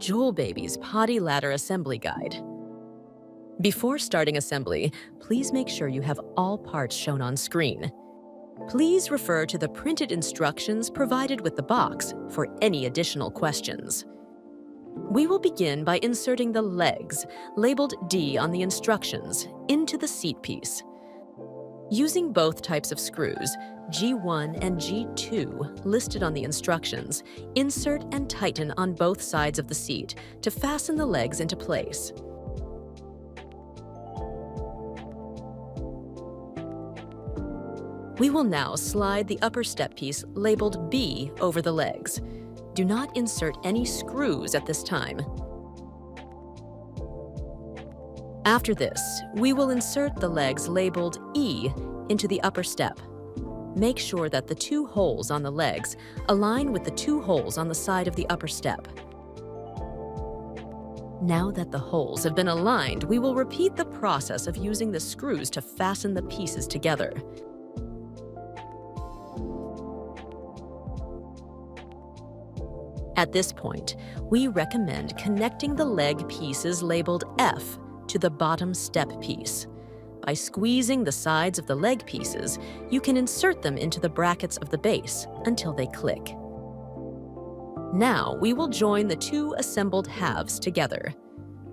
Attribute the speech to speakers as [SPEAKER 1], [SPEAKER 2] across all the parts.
[SPEAKER 1] Jewel Baby's Potty Ladder Assembly Guide. Before starting assembly, please make sure you have all parts shown on screen. Please refer to the printed instructions provided with the box for any additional questions. We will begin by inserting the legs, labeled D on the instructions, into the seat piece. Using both types of screws, G1 and G2, listed on the instructions, insert and tighten on both sides of the seat to fasten the legs into place. We will now slide the upper step piece labeled B over the legs. Do not insert any screws at this time. After this, we will insert the legs labeled E into the upper step. Make sure that the two holes on the legs align with the two holes on the side of the upper step. Now that the holes have been aligned, we will repeat the process of using the screws to fasten the pieces together. At this point, we recommend connecting the leg pieces labeled F to the bottom step piece. By squeezing the sides of the leg pieces, you can insert them into the brackets of the base until they click. Now we will join the two assembled halves together.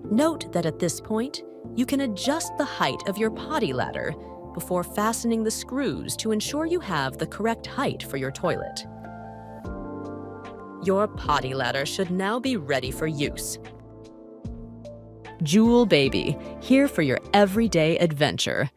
[SPEAKER 1] Note that at this point, you can adjust the height of your potty ladder before fastening the screws to ensure you have the correct height for your toilet. Your potty ladder should now be ready for use. Jewel Baby, here for your everyday adventure.